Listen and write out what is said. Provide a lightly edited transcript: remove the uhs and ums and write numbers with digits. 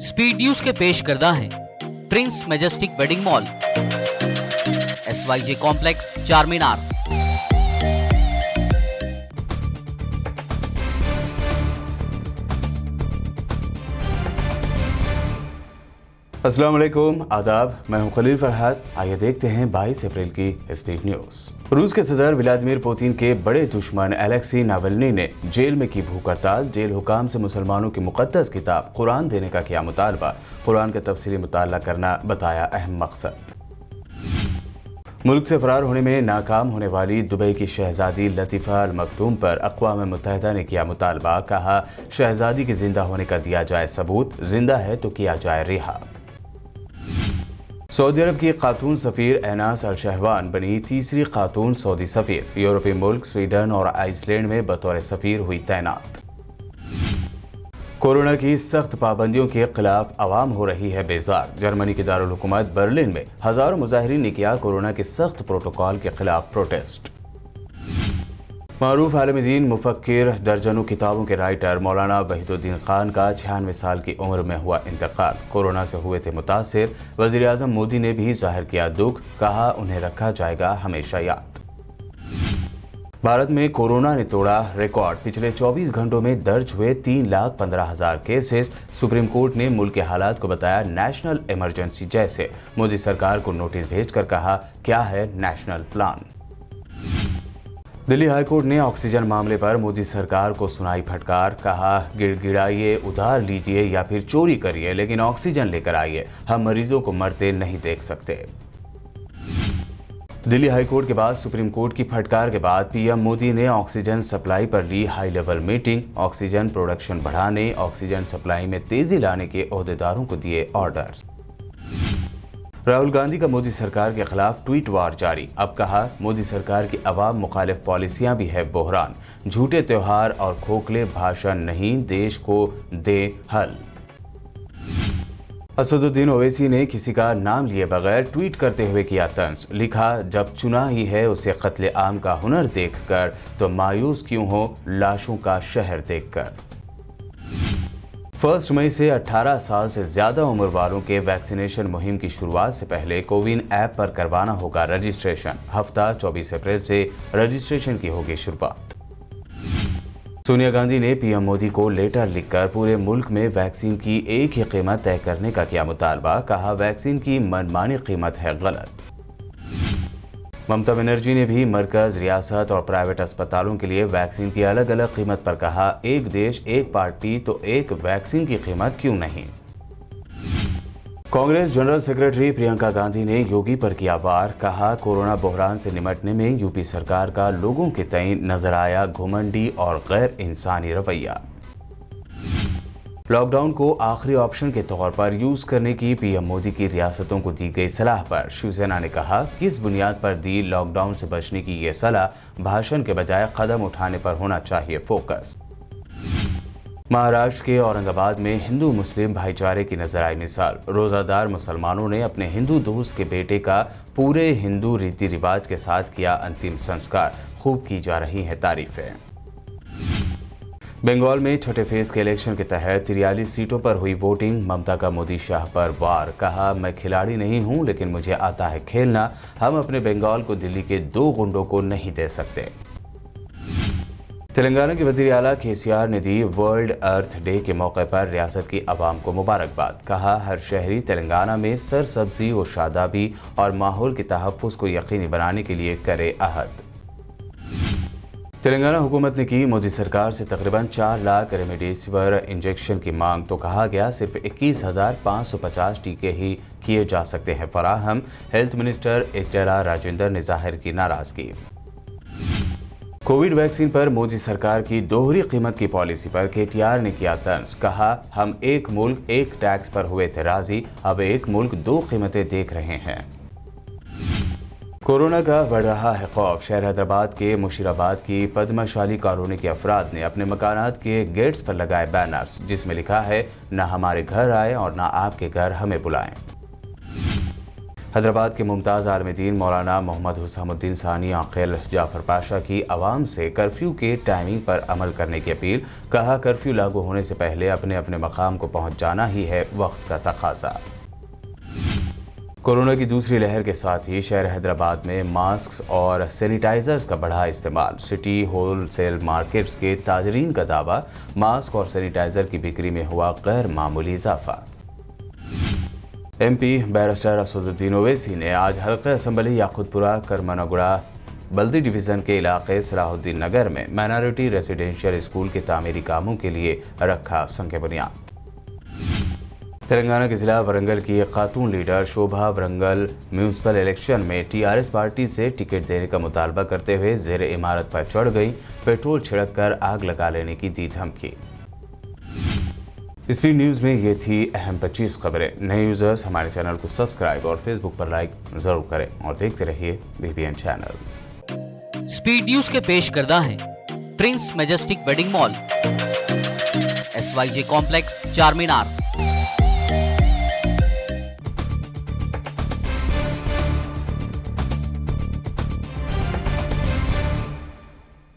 Speed news के पेश करदा है Prince majestic wedding mall, SYJ complex, चार मीनार। अस्सलाम वालेकुम, आदाब। मैं हूं खलील फरहाद। आइए देखते हैं 22 अप्रैल की स्पीड न्यूज। रूस के सदर व्लादिमीर पुतिन के बड़े दुश्मन अलेक्सी नावल्नी ने जेल में की भूख हड़ताल। जेल हुकाम से मुसलमानों की मुकद्दस किताब कुरान देने का किया मुतालबा। कुरान का तफसीली मुताला करना बताया अहम मकसद। मुल्क से फरार होने में नाकाम होने वाली दुबई की शहजादी लतीफ़ा अल मखदूम पर अक़वाम मुत्तहिदा ने किया मुतालबा। कहा, शहजादी के जिंदा होने का दिया जाए सबूत, जिंदा है तो किया जाए रिहा। सऊदी अरब की खातून सफ़ीर एनास अल शहवान बनी तीसरी खातून सऊदी सफ़ीर। यूरोपीय मुल्क स्वीडन और आइसलैंड में बतौर सफ़ीर हुई तैनात। कोरोना की सख्त पाबंदियों के खिलाफ आवाम हो रही है बेजार। जर्मनी के दारुल हुकूमत बर्लिन में हजारों मुजाहिरीन ने किया कोरोना के सख्त प्रोटोकॉल के खिलाफ प्रोटेस्ट। मारूफ आलमी दीन मुफक्किर, दर्जनों किताबों के राइटर मौलाना वहीदुद्दीन खान का 96 साल की उम्र में हुआ इंतकाल। कोरोना से हुए थे मुतासिर। वज़ीर आज़म मोदी ने भी जाहिर किया दुख, कहा उन्हें रखा जाएगा हमेशा याद। भारत में कोरोना ने तोड़ा रिकॉर्ड। पिछले 24 घंटों में दर्ज हुए 3,15,000 केसेस। सुप्रीम कोर्ट ने मुल्क के हालात को बताया नेशनल इमरजेंसी जैसे। मोदी सरकार को नोटिस भेजकर कहा, क्या है नेशनल प्लान। दिल्ली हाईकोर्ट ने ऑक्सीजन मामले पर मोदी सरकार को सुनाई फटकार। कहा, गिड़गिड़ाइए, उधार लीजिए या फिर चोरी करिए, लेकिन ऑक्सीजन लेकर आइए। हम मरीजों को मरते नहीं देख सकते। दिल्ली हाईकोर्ट के बाद सुप्रीम कोर्ट की फटकार के बाद पीएम मोदी ने ऑक्सीजन सप्लाई पर ली high level meeting. Oxygen production बढ़ाने, ऑक्सीजन सप्लाई में तेजी लाने के ओहदेदारों को दिए ऑर्डर्स। राहुल गांधी का मोदी सरकार के खिलाफ ट्वीट वार जारी। अब कहा, मोदी सरकार की अवाम मुखालिफ पॉलिसियां भी है बहरान। झूठे त्योहार और खोखले भाषण नहीं, देश को दे हल। असदुद्दीन ओवैसी ने किसी का नाम लिए बगैर ट्वीट करते हुए किया तंज। लिखा, जब चुना ही है उसे कत्ले आम का हुनर देखकर तो मायूस क्यों हो लाशों का शहर देखकर। 1 मई से 18 साल से ज्यादा उम्र वालों के वैक्सीनेशन मुहिम की शुरुआत से पहले कोविन ऐप पर करवाना होगा रजिस्ट्रेशन। हफ्ता 24 अप्रैल से रजिस्ट्रेशन की होगी शुरुआत। सोनिया गांधी ने पीएम मोदी को लेटर लिखकर पूरे मुल्क में वैक्सीन की एक ही कीमत तय करने का किया मुतालबा। कहा, वैक्सीन की मनमानी कीमत है गलत। ममता बनर्जी ने भी मरकज, रियासत और प्राइवेट अस्पतालों के लिए वैक्सीन की अलग अलग कीमत पर कहा, एक देश एक पार्टी तो एक वैक्सीन की कीमत क्यों नहीं। कांग्रेस जनरल सेक्रेटरी प्रियंका गांधी ने योगी पर किया वार। कहा, कोरोना बहरान से निपटने में यूपी सरकार का लोगों के तय नजर आया घुमंडी और गैर इंसानी रवैया। लॉकडाउन को आखिरी ऑप्शन के तौर पर यूज करने की पीएम मोदी की रियासतों को दी गई सलाह पर शिवसेना ने कहा, किस बुनियाद पर दी लॉकडाउन से बचने की ये सलाह, भाषण के बजाय कदम उठाने पर होना चाहिए फोकस। महाराष्ट्र के औरंगाबाद में हिंदू मुस्लिम भाईचारे की नजर आई मिसाल। रोजादार मुसलमानों ने अपने हिंदू दोस्त के बेटे का पूरे हिंदू रीति रिवाज के साथ किया अंतिम संस्कार। खूब की जा रही है तारीफें। बंगाल में छठे फेज के इलेक्शन के तहत 43 सीटों पर हुई वोटिंग। ममता का मोदी शाह पर वार। कहा, मैं खिलाड़ी नहीं हूं लेकिन मुझे आता है खेलना। हम अपने बंगाल को दिल्ली के 2 गुंडों को नहीं दे सकते। तेलंगाना के वजीर आला केसीआर ने दी वर्ल्ड अर्थ डे के मौके पर रियासत की आवाम को मुबारकबाद। कहा, हर शहरी तेलंगाना में सरसब्जी व शादाबी और माहौल के तहफ़्फ़ुज़ को यकीनी बनाने के लिए करे अहद। तेलंगाना हुकूमत ने की मोदी सरकार से तकरीबन 4 लाख रेमडेसिविर इंजेक्शन की मांग तो कहा गया सिर्फ 21,550 टीके ही किए जा सकते हैं फराहम। हेल्थ मिनिस्टर इटेला राजेंद्र ने जाहिर की नाराजगी। कोविड वैक्सीन पर मोदी सरकार की दोहरी कीमत की पॉलिसी पर केटीआर ने किया तंज। कहा, हम एक मुल्क एक टैक्स पर हुए थे राजी, अब एक मुल्क 2 कीमतें देख रहे हैं। कोरोना का बढ़ रहा है खौफ। शहर हैदराबाद के मुशीराबाद की पद्मशाली कॉलोनी के अफराद ने अपने मकानात के गेट्स पर लगाए बैनर्स, जिसमें लिखा है, न हमारे घर आए और न आपके घर हमें बुलाएं। हैदराबाद के मुमताज़ आलमदीन मौलाना मोहम्मद हुसामुद्दीन सानी आकिल जाफर पाशा की आवाम से कर्फ्यू के टाइमिंग पर अमल करने की अपील। कहा, कर्फ्यू लागू होने से पहले अपने अपने मकाम को पहुंच जाना ही है वक्त का तकाजा। कोरोना की दूसरी लहर के साथ ही शहर हैदराबाद में मास्क और सैनिटाइजर्स का बढ़ा इस्तेमाल। सिटी होलसेल मार्केट्स के ताजरीन का दावा, मास्क और सैनिटाइजर की बिक्री में हुआ गैर मामूली इजाफा। MP बैरिस्टर असदुद्दीन ओवैसी ने आज हल्का असम्बली याकुतपुरा करमनागुड़ा बल्दी डिवीज़न के इलाके सलाहुद्दीन नगर में माइनॉरिटी रेजिडेंशियल स्कूल के तामीरी कामों के लिए रखा संग बुनियाद। तेलंगाना के जिला वरंगल की खातून लीडर शोभा वरंगल म्यूनसिपल इलेक्शन में TRS पार्टी से टिकट देने का मुतालबा करते हुए जेर इमारत पर चढ़ गई, पेट्रोल छिड़क कर आग लगा लेने की दी धमकी। स्पीड न्यूज़ में ये थी अहम 25 खबरें। नए यूजर्स हमारे चैनल को सब्सक्राइब और फेसबुक पर लाइक जरूर करें और देखते रहिए VPN चैनल। स्पीड न्यूज के पेश करदा हैं Prince majestic wedding mall, SYJ complex, चार मीनार।